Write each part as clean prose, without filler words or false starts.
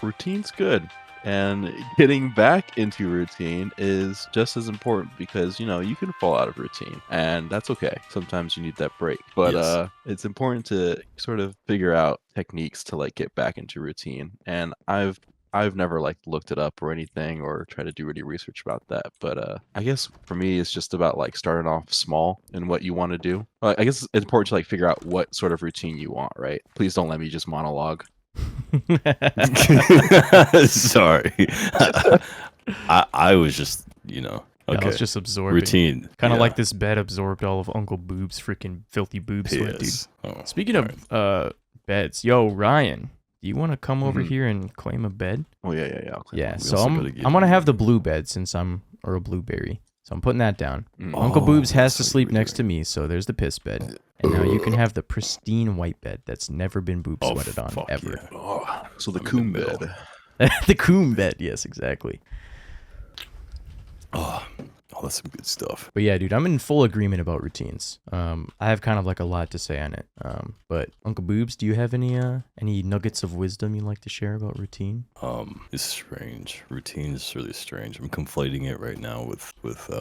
Routine's good. And getting back into routine is just as important because, you can fall out of routine and that's okay. Sometimes you need that break. But Yes. it's important to sort of figure out techniques to like get back into routine. And I've never like looked it up or anything or tried to do any research about that. But I guess for me it's just about like starting off small in what you want to do. I guess it's important to like figure out what sort of routine you want, right? Please don't let me just monologue. Sorry. I was just, I okay. was just absorbing. Routine. Kind of like this bed absorbed all of Uncle Boob's freaking filthy boob sweat, dude. Oh, Speaking of beds, yo, Ryan, do you want to come over here and claim a bed? Oh, yeah. I'll claim so I'm going to have the blue bed since I'm Earl Blueberry. So I'm putting that down. Uncle Boobs has to sleep next to me, so there's the piss bed. And now you can have the pristine white bed that's never been boob sweated on, ever. Yeah. Oh, so the coom bed. The coom bed, yes, exactly. Oh, that's some good stuff. But yeah, dude, I'm in full agreement about routines. I have kind of like a lot to say on it. But Uncle Boobs, do you have any nuggets of wisdom you'd like to share about routine? It's strange. Routine is really strange. I'm conflating it right now with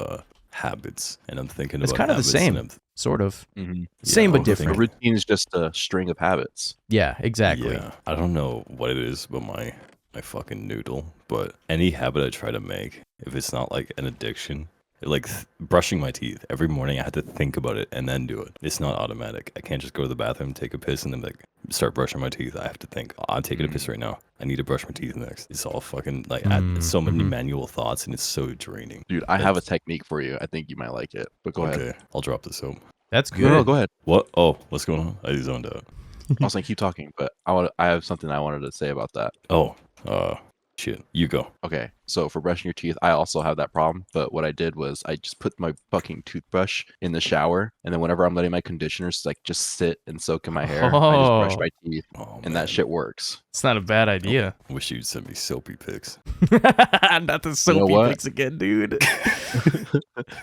habits, and I'm thinking it's about kind of the same, sort of. Same but different. A routine is just a string of habits. Yeah, exactly. Yeah, I don't know what it is, but my fucking noodle. But any habit I try to make, if it's not like an addiction, like brushing my teeth every morning, I have to think about it and then do it. It's not automatic. I can't just go to the bathroom, take a piss, and then like start brushing my teeth. I have to think, I'm taking a piss right now. I need to brush my teeth next. It's all fucking like so many manual thoughts, and it's so draining. Dude, I have a technique for you. I think you might like it. But go ahead. Okay, I'll drop the soap. That's good. No, go ahead. What? Oh, what's going on? I zoned out. I was saying keep talking, but I have something I wanted to say about that. Oh, shit. You go. Okay, so for brushing your teeth, I also have that problem. But what I did was I just put my fucking toothbrush in the shower, and then whenever I'm letting my conditioners like just sit and soak in my hair, I just brush my teeth, and that shit works. It's not a bad idea. I wish you'd send me soapy pics. Not the soapy pics again, dude.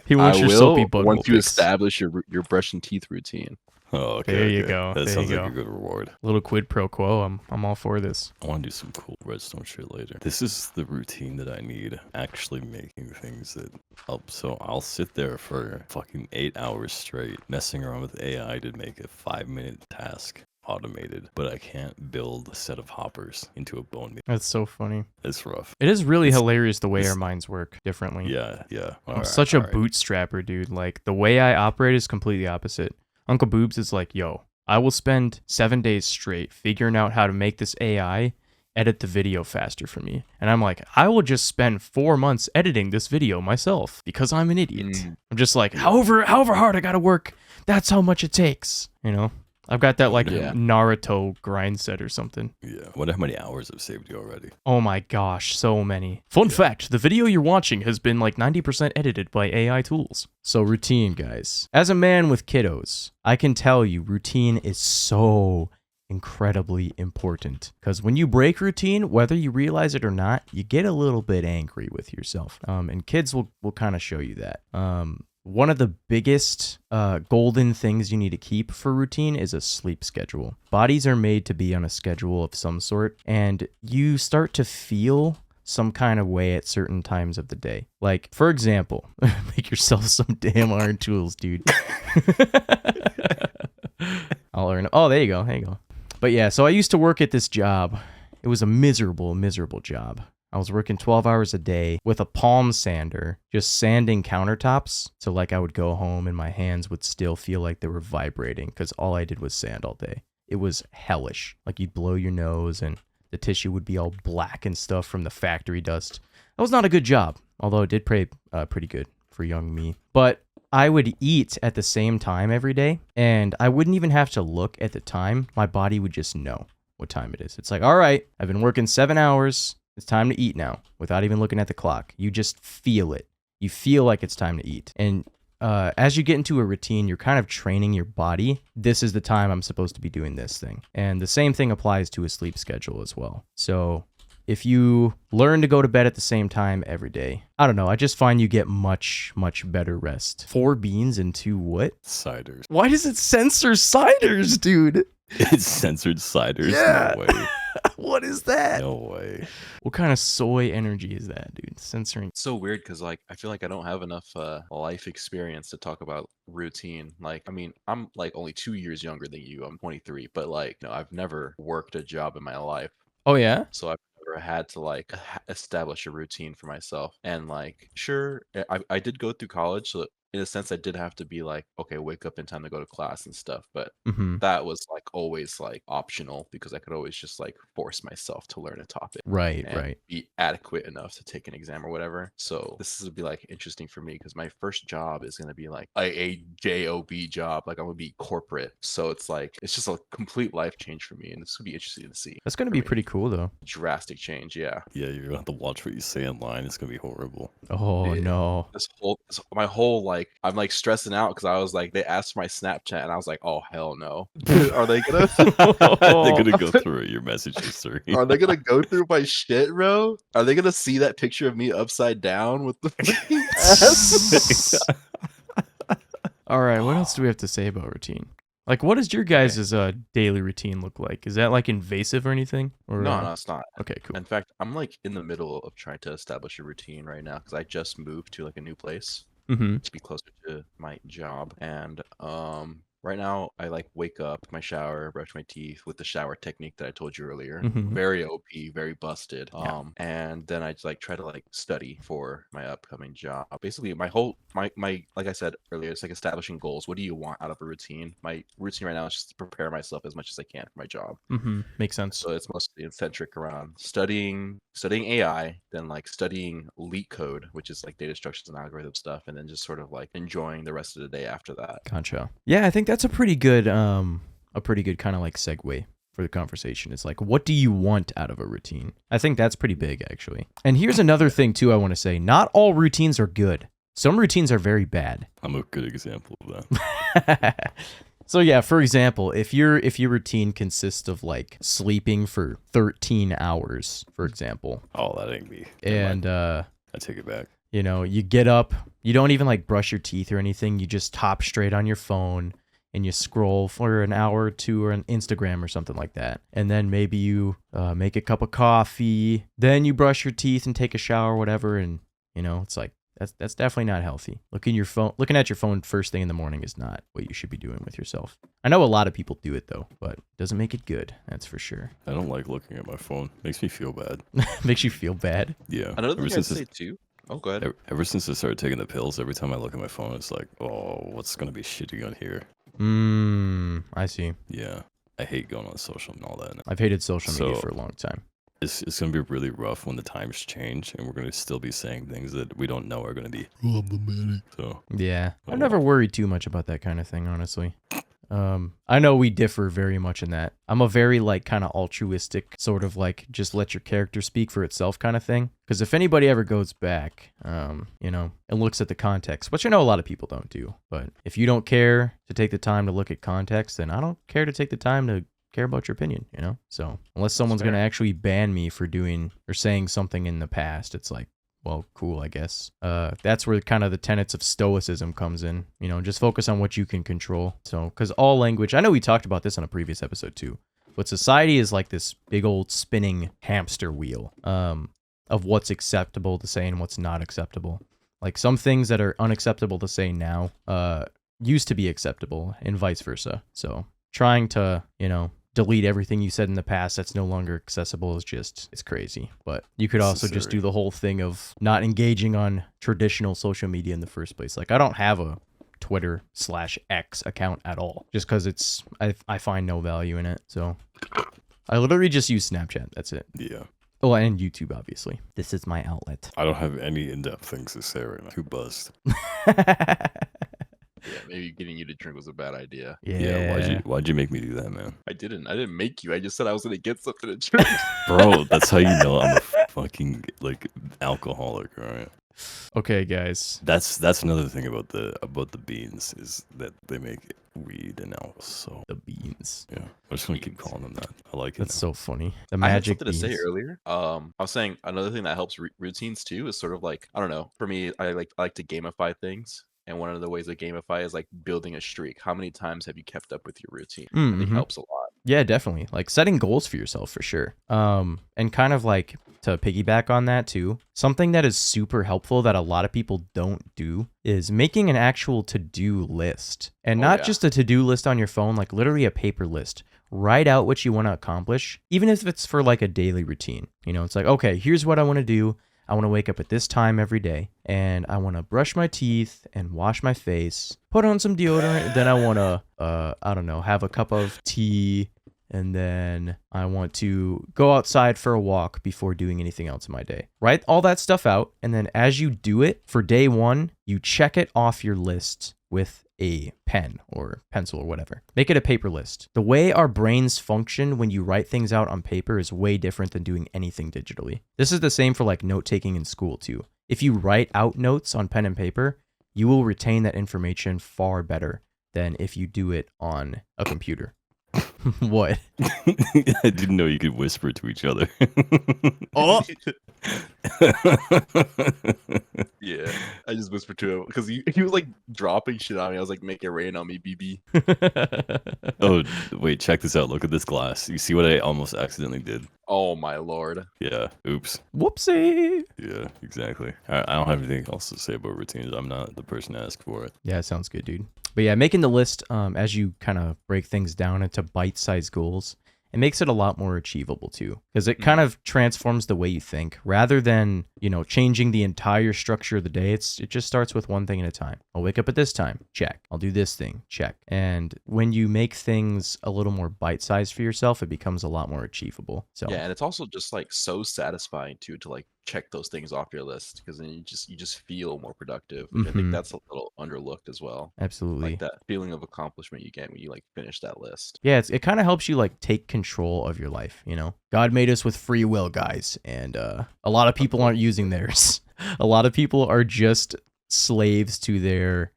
He wants your soapy bug. Once you establish your brushing teeth routine. Oh, okay. There you go. That sounds like a good reward. Little quid pro quo. I'm all for this. I want to do some cool redstone shit later. This is the routine that I need. Actually making things that help. So I'll sit there for fucking 8 hours straight messing around with AI to make a 5-minute task automated, but I can't build a set of hoppers into a bone meal. That's so funny. It's rough. It is really hilarious the way our minds work differently. Yeah. I'm such a bootstrapper, dude. Like, the way I operate is completely opposite. Uncle Boobs is like, yo, I will spend 7 days straight figuring out how to make this AI edit the video faster for me. And I'm like, I will just spend 4 months editing this video myself because I'm an idiot. I'm just like, however hard I gotta work, that's how much it takes. I've got that like Naruto grind set or something. Yeah. Wonder how many hours I've saved you already. Oh my gosh, so many. Fun fact, the video you're watching has been like 90% edited by AI tools. So routine, guys. As a man with kiddos, I can tell you routine is so incredibly important. Because when you break routine, whether you realize it or not, you get a little bit angry with yourself. And kids will kind of show you that. One of the biggest golden things you need to keep for routine is a sleep schedule. Bodies are made to be on a schedule of some sort, and you start to feel some kind of way at certain times of the day. Like, for example, make yourself some damn iron tools, dude. I'll learn. Oh, there you go. But yeah, so I used to work at this job. It was a miserable job. I was working 12 hours a day with a palm sander, just sanding countertops. So like I would go home and my hands would still feel like they were vibrating because all I did was sand all day. It was hellish. Like you'd blow your nose and the tissue would be all black and stuff from the factory dust. That was not a good job, although it did pay pretty good for young me. But I would eat at the same time every day, and I wouldn't even have to look at the time. My body would just know what time it is. It's like, all right, I've been working 7 hours. It's time to eat now, without even looking at the clock. You just feel it. You feel like it's time to eat. And as you get into a routine, you're kind of training your body. This is the time I'm supposed to be doing this thing. And the same thing applies to a sleep schedule as well. So if you learn to go to bed at the same time every day, I don't know, I just find you get much, much better rest. 4 beans and 2 what? Ciders. Why does it censor ciders, dude? It's censored ciders? Yeah. No way. What is that? No way. What kind of soy energy is that, dude? Censoring. It's so weird because like I feel like I don't have enough life experience to talk about routine. Like, I mean, I'm like only 2 years younger than you. I'm 23, but like, I've never worked a job in my life. Oh yeah. So I've never had to like establish a routine for myself. And like, sure, I did go through college, so in a sense, I did have to be like, okay, wake up in time to go to class and stuff. But Mm-hmm. that was like always like optional because I could always just like force myself to learn a topic Right. and Right. be adequate enough to take an exam or whatever. So this would be like interesting for me because my first job is gonna be like a job job. Like I'm gonna be corporate. So it's like it's just a complete life change for me, and this would be interesting to see That's gonna for be me. pretty cool though. Drastic change, yeah. Yeah, you're gonna have to watch what you say in line. It's gonna be horrible. Oh It- no. my whole like I'm like stressing out because I was like they asked for my Snapchat and I was like, oh hell no. Are they gonna They're gonna go through your message history. are they gonna go through my shit, bro? Are they gonna see that picture of me upside down with the fucking ass? All right. What else do we have to say about routine? Like, what does your guys' daily routine look like? Is that like invasive or anything? Or No, it's not. Okay, cool. In fact, I'm like in the middle of trying to establish a routine right now because I just moved to like a new place Mm-hmm. to be closer to my job. And right now I like wake up, my shower, brush my teeth with the shower technique that I told you earlier. Mhm. Very OP, very busted. Yeah. And then I just like try to like study for my upcoming job. Basically my whole my like I said earlier, it's like establishing goals. What do you want out of a routine? My routine right now is just to prepare myself as much as I can for my job. Mm-hmm. Makes sense. So it's mostly centric around studying AI, then like studying leak code, which is like data structures and algorithm stuff, and then just sort of like enjoying the rest of the day after that. Gotcha. Yeah, I think that's a pretty good kind of like segue for the conversation. It's like, what do you want out of a routine? I think that's pretty big, actually. And here's another thing too I want to say. Not all routines are good. Some routines are very bad. I'm a good example of that. So yeah, for example, if your routine consists of like sleeping for 13 hours, for example, Oh, that ain't me. and I take it back. you get up, you don't even like brush your teeth or anything, you just hop straight on your phone and you scroll for an hour or two on Instagram or something like that. And then maybe you make a cup of coffee, then you brush your teeth and take a shower or whatever, and it's like that's definitely not healthy. Looking at your phone first thing in the morning is not what you should be doing with yourself. I know a lot of people do it though, but it doesn't make it good. That's for sure. I don't like looking at my phone. Makes me feel bad. Makes you feel bad. Yeah. Another thing I'd since say too. Oh, go ahead. ever since I started taking the pills, every time I look at my phone, it's like, oh, what's gonna be shitty on here? I see. Yeah. I hate going on social and all that. I've hated social media So- for a long time. It's going to be really rough when the times change and we're going to still be saying things that we don't know are going to be problematic. So, Yeah. Oh, I've never worried too much about that kind of thing, honestly. I know we differ very much in that. I'm a very like kind of altruistic sort of like just let your character speak for itself kind of thing. Because if anybody ever goes back, and looks at the context, which I know a lot of people don't do, but if you don't care to take the time to look at context, then I don't care to take the time to care about your opinion, So unless someone's going to actually ban me for doing or saying something in the past, it's like, well, cool, I guess. That's where kind of the tenets of stoicism comes in, just focus on what you can control. So, because all language, I know we talked about this on a previous episode too, but society is like this big old spinning hamster wheel of what's acceptable to say and what's not acceptable. Like some things that are unacceptable to say now used to be acceptable and vice versa. So trying to, delete everything you said in the past that's no longer accessible is it's crazy. But you could also just do the whole thing of not engaging on traditional social media in the first place. Like I don't have a Twitter/X account at all just because I find no value in it. So I literally just use Snapchat. That's it. yeah. Oh, and YouTube, obviously. This is my outlet. I don't have any in-depth things to say right now. Too buzzed. Yeah, maybe getting you to drink was a bad idea. Yeah. Why'd you make me do that, man? I didn't make you. I just said I was gonna get something to drink. Bro, that's how you know I'm a fucking like alcoholic, all right? Okay, guys. That's another thing about the beans is that they make weed and alcohol. So The beans. yeah, I'm just gonna keep calling them that. I like it. That's so funny. The I had magic something to say beans. earlier. I was saying another thing that helps routines too is sort of like I don't know. For me, I like to gamify things, and one of the ways to gamify is like building a streak. How many times have you kept up with your routine? I think Mm-hmm. helps a lot. Yeah, definitely. Like setting goals for yourself for sure. And kind of like to piggyback on that too, something that is super helpful that a lot of people don't do is making an actual to-do list. And Oh, not yeah. just a to-do list on your phone, like literally a paper list. Write out what you want to accomplish, even if it's for like a daily routine. You know, it's like, okay, here's what I want to do. I want to wake up at this time every day, and I want to brush my teeth and wash my face, put on some deodorant. Then I want to, I don't know, have a cup of tea, and then I want to go outside for a walk before doing anything else in my day. Write all that stuff out, and then as you do it for day one, you check it off your list with a pen or pencil or whatever. Make it a paper list. The way our brains function when you write things out on paper is way different than doing anything digitally. This is the same for like note taking in school too. If you write out notes on pen and paper, you will retain that information far better than if you do it on a computer. What? I didn't know you could whisper to each other. Oh! Yeah, I just whispered to him because he was like dropping shit on me. I was like, make it rain on me, BB. Oh, wait, check this out. Look at this glass. You see what I almost accidentally did? Oh my lord. Yeah, oops. Whoopsie. Yeah, exactly. I don't have anything else to say about routines. I'm not the person to ask for it. Yeah, sounds good, dude. But yeah, making the list as you kind of break things down into bite-sized goals, it makes it a lot more achievable too, because it kind of transforms the way you think rather than, you know, changing the entire structure of the day. It just starts with one thing at a time. I'll wake up at this time. Check. I'll do this thing. Check. And when you make things a little more bite-sized for yourself, it becomes a lot more achievable. So Yeah, and it's also just like so satisfying too to like check those things off your list because then you just feel more productive, which I think Mhm. that's a little underlooked as well. absolutely. Like that feeling of accomplishment you get when you like finish that list. Yeah, it kind of helps you like take control of your life, you know? God made us with free will, guys, and a lot of people aren't using theirs. A lot of people are just slaves to their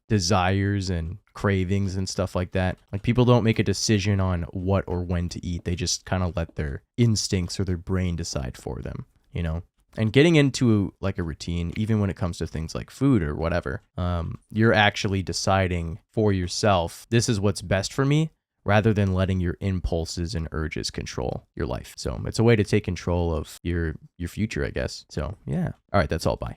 desires and cravings and stuff like that. Like people don't make a decision on what or when to eat. They just kind of let their instincts or their brain decide for them, you know? And getting into like a routine, even when it comes to things like food or whatever, you're actually deciding for yourself, this is what's best for me, rather than letting your impulses and urges control your life. So it's a way to take control of your future, I guess. So yeah. All right, that's all. Bye.